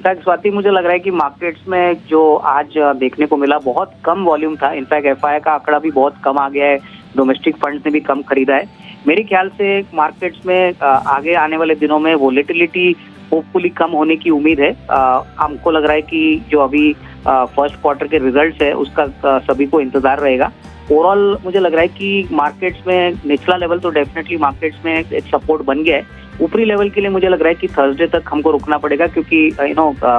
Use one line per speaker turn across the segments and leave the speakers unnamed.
In fact Swati, मुझे लग रहा है कि मार्केट्स में जो आज देखने को मिला बहुत कम वॉल्यूम था। इनफैक्ट एफआई का आंकड़ा भी बहुत कम आ गया है, डोमेस्टिक फंड्स ने भी कम खरीदा है। मेरे ख्याल से मार्केट्स में आगे आने वाले दिनों में वोलेटिलिटी होपफुली कम होने की उम्मीद है। हमको लग रहा है कि जो अभी फर्स्ट क्वार्टर के रिजल्ट्स है उसका सभी को इंतजार रहेगा। ओवरऑल मुझे लग रहा है कि मार्केट्स में निचला लेवल तो डेफिनेटली मार्केट्स में एक सपोर्ट बन गया है। ऊपरी लेवल के लिए मुझे लग रहा है कि थर्सडे तक हमको रुकना पड़ेगा, क्योंकि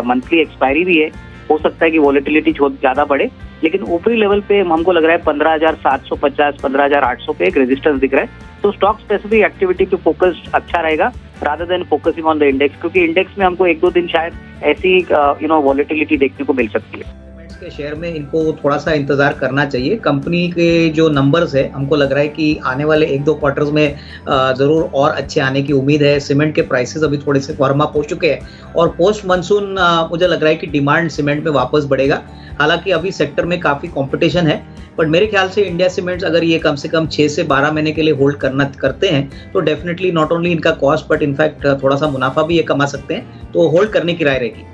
मंथली एक्सपायरी भी है। हो सकता है कि वॉलेटिलिटी ज्यादा बढ़े, लेकिन ऊपरी लेवल पे हमको लग रहा है 15,750 15,800 पे एक रेजिस्टेंस दिख रहा है। तो स्टॉक स्पेसिफिक एक्टिविटी पे फोकस अच्छा रहेगा rather than focusing on the index, क्योंकि इंडेक्स में हमको 1-2 दिन शायद ऐसी वॉलेटिलिटी देखने को मिल सकती है।
के शेयर में इनको थोड़ा सा इंतजार करना चाहिए। कंपनी के जो नंबर्स है हमको लग रहा है कि आने वाले 1-2 क्वार्टर्स में जरूर और अच्छे आने की उम्मीद है। सीमेंट के प्राइसेस अभी थोड़े से वार्म अप हो चुके हैं और पोस्ट मानसून मुझे लग रहा है कि डिमांड सीमेंट में वापस बढ़ेगा। हालांकि अभी सेक्टर में काफी कंपटीशन है, बट मेरे ख्याल से इंडिया सीमेंट्स अगर ये कम से कम 6 से 12 महीने के लिए होल्ड करते हैं तो डेफिनेटली नॉट ओनली इनका कॉस्ट बट इनफैक्ट थोड़ा सा मुनाफा भी ये कमा सकते हैं। तो होल्ड करने की राय रहेगी।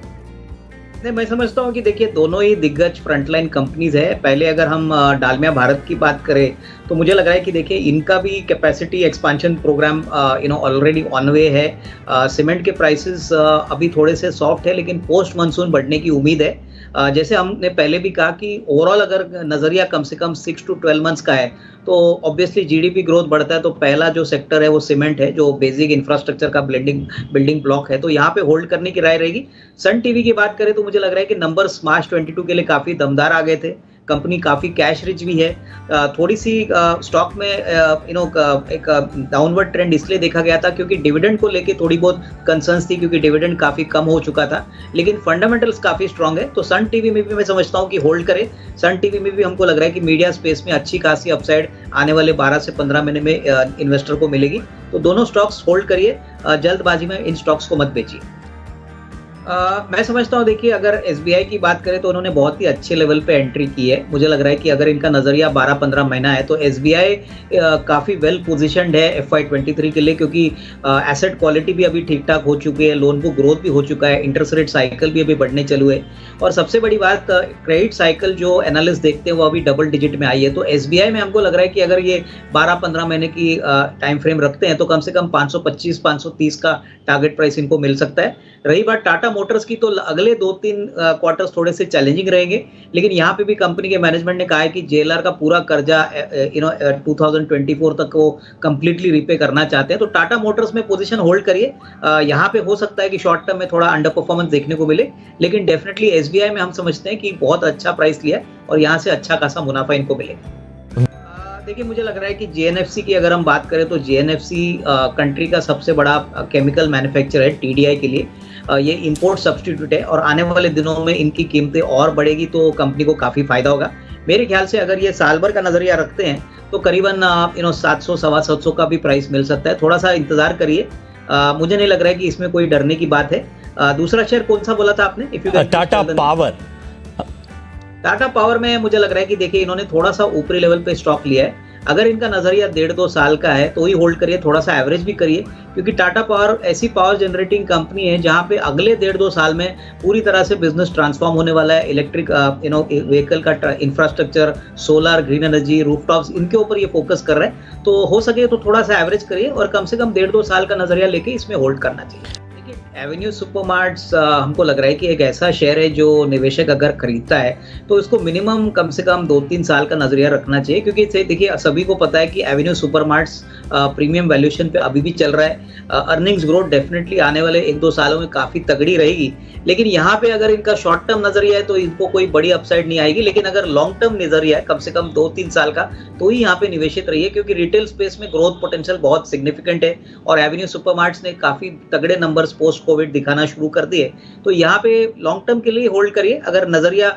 नहीं, मैं समझता हूँ कि देखिए दोनों ही दिग्गज फ्रंटलाइन कंपनीज है। पहले अगर हम डालमिया भारत की बात करें तो मुझे लग रहा है कि देखिए इनका भी capacity expansion program already on way है। सीमेंट के प्राइसेस अभी थोड़े से सॉफ्ट है, लेकिन पोस्ट मानसून बढ़ने की उम्मीद है। जैसे हमने पहले भी कहा कि ओवरऑल अगर नजरिया कम से कम 6 to 12 मंथ्स का है तो ऑब्वियसली जीडीपी ग्रोथ बढ़ता है। तो पहला जो सेक्टर है वो सीमेंट है, जो बेसिक इंफ्रास्ट्रक्चर का बिल्डिंग ब्लॉक है, तो यहाँ पे होल्ड करने की राय रहेगी। सन टीवी की बात करें तो मुझे लग रहा है कि नंबर्स मार्च 22 के लिए काफी दमदार आ गए थे। कंपनी काफी कैश रिच भी है। थोड़ी सी स्टॉक में एक डाउनवर्ड ट्रेंड इसलिए देखा गया था क्योंकि डिविडेंड को लेके थोड़ी बहुत कंसर्न्स थी, क्योंकि डिविडेंड काफी कम हो चुका था, लेकिन फंडामेंटल्स काफी स्ट्रांग है। तो सन टीवी में भी मैं समझता हूँ कि होल्ड करें। सन टीवी में भी हमको लग रहा है कि मीडिया स्पेस में अच्छी खासी अपसाइड आने वाले 12 से 15 महीने में इन्वेस्टर को मिलेगी। तो दोनों स्टॉक्स होल्ड करिए, जल्दबाजी में इन स्टॉक्स को मत बेचिए। मैं समझता हूँ देखिए अगर एसबीआई की बात करें तो उन्होंने बहुत ही अच्छे लेवल पे एंट्री की है। मुझे लग रहा है कि अगर इनका नजरिया 12-15 महीना है तो एसबीआई काफ़ी वेल पोजीशन्ड है FY23 के लिए, क्योंकि एसेट क्वालिटी भी अभी ठीक ठाक हो चुकी है, लोन बुक ग्रोथ भी हो चुका है, इंटरेस्ट रेट साइकिल भी अभी बढ़ने चालू है, और सबसे बड़ी बात क्रेडिट साइकिल जो एनालिस्ट देखते हैं वो अभी डबल डिजिट में आई है। तो एसबीआई में हमको लग रहा है कि अगर ये 12-15 महीने की टाइम फ्रेम रखते हैं तो कम से कम 525-530 का टारगेट प्राइस इनको मिल सकता है। रही बात टाटा मोटर्स की तो अगले 2-3 क्वार्टर्स थोड़े से चैलेंजिंग रहेंगे, लेकिन यहाँ पे भी कंपनी के मैनेजमेंट ने कहा है कि जेएलआर का पूरा कर्जा 2024 तक वो कंप्लीटली रिपे करना चाहते हैं। तो टाटा मोटर्स में पोजीशन होल्ड करिए। यहाँ पे हो सकता है कि शॉर्ट टर्म में थोड़ा अंडर परफॉर्मेंस देखने को मिले, लेकिन डेफिनेटली एसबीआई में हम समझते हैं कि बहुत अच्छा प्राइस लिया है और यहाँ से अच्छा खासा मुनाफा इनको मिलेगा। देखिए मुझे लग रहा है कि जेएनएफसी की अगर हम बात करें तो जेएनएफसी कंट्री का सबसे बड़ा केमिकल मैन्युफैक्चरर है टीडीआई के लिए। ये इंपोर्ट सब्स्टिट्यूट है और आने वाले दिनों में इनकी कीमतें और बढ़ेगी तो कंपनी को काफ़ी फायदा होगा। मेरे ख्याल से अगर ये साल भर का नजरिया रखते हैं तो करीबन 700-725 का भी प्राइस मिल सकता है। थोड़ा सा इंतजार करिए। मुझे नहीं लग रहा है कि इसमें कोई डरने की बात है। दूसरा शेयर कौन सा बोला था आपने?
टाटा पावर।
टाटा पावर में मुझे लग रहा है कि देखिए इन्होंने थोड़ा सा ऊपरी लेवल पे स्टॉक लिया है। अगर इनका नजरिया 1.5-2 साल का है तो ही होल्ड करिए, थोड़ा सा एवरेज भी करिए, क्योंकि टाटा पावर ऐसी पावर जनरेटिंग कंपनी है जहां पे अगले 1.5-2 साल में पूरी तरह से बिजनेस ट्रांसफॉर्म होने वाला है। इलेक्ट्रिक व्हीकल का infrastructure, solar, green energy, rooftops, इनके ऊपर ये फोकस कर रहे हैं। तो हो सके तो थोड़ा सा एवरेज करिए और कम से कम 1.5-2 साल का नजरिया लेके इसमें होल्ड करना चाहिए। एवेन्यू सुपरमार्ट्स हमको लग रहा है कि एक ऐसा शेयर है जो निवेशक अगर खरीदता है तो इसको मिनिमम कम से कम 2-3 साल का नजरिया रखना चाहिए, क्योंकि देखिए सभी को पता है कि एवेन्यू सुपरमार्ट्स प्रीमियम वैल्यूएशन पे अभी भी चल रहा है। अर्निंग्स ग्रोथ डेफिनेटली आने वाले 1-2 सालों में काफ़ी तगड़ी रहेगी, लेकिन यहाँ पे अगर इनका शॉर्ट टर्म नजरिया है तो इनको कोई बड़ी अपसाइड नहीं आएगी, लेकिन अगर लॉन्ग टर्म नजरिया है कम से कम 2-3 साल का तो ही यहाँ पे निवेशित रहिए, क्योंकि रिटेल स्पेस में ग्रोथ पोटेंशियल बहुत सिग्निफिकेंट है और एवेन्यू सुपरमार्ट्स ने काफ़ी तगड़े नंबर्स पोस्ट कोविड दिखाना शुरू कर दिए। तो यहाँ पे लॉन्ग टर्म के लिए होल्ड करिए। अगर नजरिया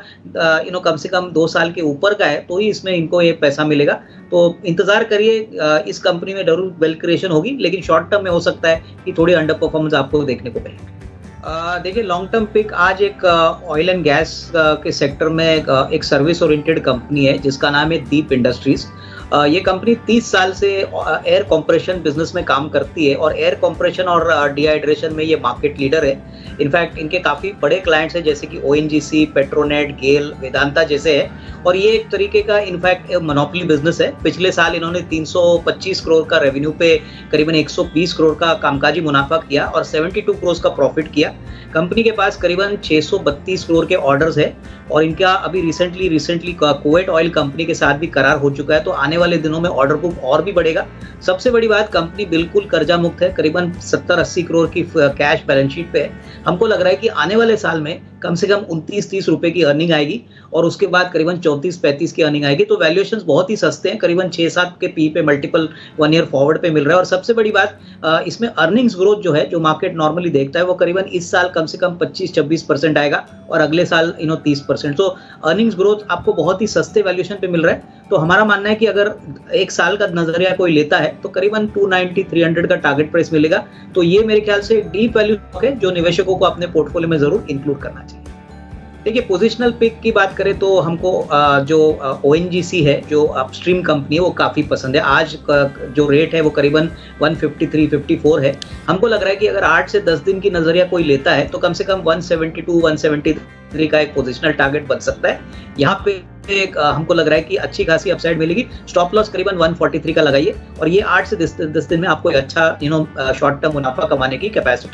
कम से कम 2 साल के ऊपर का है तो ही इसमें इनको ये पैसा मिलेगा। तो इंतजार करिए, इस कंपनी में जरूर वेल्थ क्रिएशन होगी, लेकिन शॉर्ट टर्म में हो सकता है कि थोड़ी अंडर परफॉर्मेंस आपको देखने को मिले। देखिए लॉन्ग टर्म पिक आज एक ऑयल एंड गैस के सेक्टर में एक सर्विस ओरिएंटेड कंपनी है जिसका नाम है दीप इंडस्ट्रीज। ये कंपनी 30 साल से एयर कंप्रेशन बिजनेस में काम करती है और एयर कंप्रेशन और डिहाइड्रेशन में ये मार्केट लीडर है। इनफैक्ट इनके काफ़ी बड़े क्लाइंट्स हैं जैसे कि ओएनजीसी, पेट्रोनेट, गेल, वेदांता जैसे हैं और ये एक तरीके का इनफैक्ट मोनोपोली बिजनेस है। पिछले साल इन्होंने 325 करोड़ का रेवेन्यू पे करीबन 120 करोड़ का कामकाजी मुनाफा किया और 72 करोड़ का प्रॉफिट किया। कंपनी के पास करीबन 632 करोड़ के ऑर्डर्स है और इनका अभी रिसेंटली कुवैत ऑयल कंपनी के साथ भी करार हो चुका है, तो आने वाले दिनों में ऑर्डर बुक और भी बढ़ेगा। सबसे बड़ी बात, कंपनी बिल्कुल कर्जा मुक्त है, करीबन 70-80 करोड़ की कैश बैलेंस शीट पे है। हमको लग रहा है कि आने वाले साल में कम से कम 29-30 रुपए की अर्निंग आएगी और उसके बाद करीबन 34-35 की अर्निंग आएगी। तो वैल्यूएशंस बहुत ही सस्ते हैं, करीबन 6-7 के पी पे मल्टीपल 1 ईयर फॉरवर्ड पे मिल रहा है। और सबसे बड़ी बात, इसमें अर्निंग्स ग्रोथ जो है, जो मार्केट नॉर्मली देखता है, वो करीबन इस साल कम से कम 25-26% आएगा और अगले साल 30%। तो अर्निंग्स ग्रोथ आपको बहुत ही सस्ते वैल्यूएशन पे मिल रहा है। तो हमारा मानना है कि अगर एक साल का नजरिया कोई लेता है तो करीबन 290-300 का टारगेट प्राइस मिलेगा। तो ये मेरे ख्याल से डीप वैल्यू है जो निवेशकों को अपने पोर्टफोलियो में जरूर इंक्लूड करना चाहिए। देखिए, पोजिशनल पिक की बात करें तो हमको जो ओएनजीसी है, जो अपस्ट्रीम कंपनी है, वो काफ़ी पसंद है। आज जो रेट है वो करीबन 153-154 है। हमको लग रहा है कि अगर 8 से 10 दिन की नज़रिया कोई लेता है तो कम से कम 172-173 का एक पोजिशनल टारगेट बन सकता है। यहाँ पे हमको लग रहा है कि अच्छी खासी अपसाइड मिलेगी। स्टॉप लॉस करीबन 143 का लगाइए और ये 8 से 10 दिन में आपको एक अच्छा शॉर्ट टर्म मुनाफा कमाने की कैपेसिटी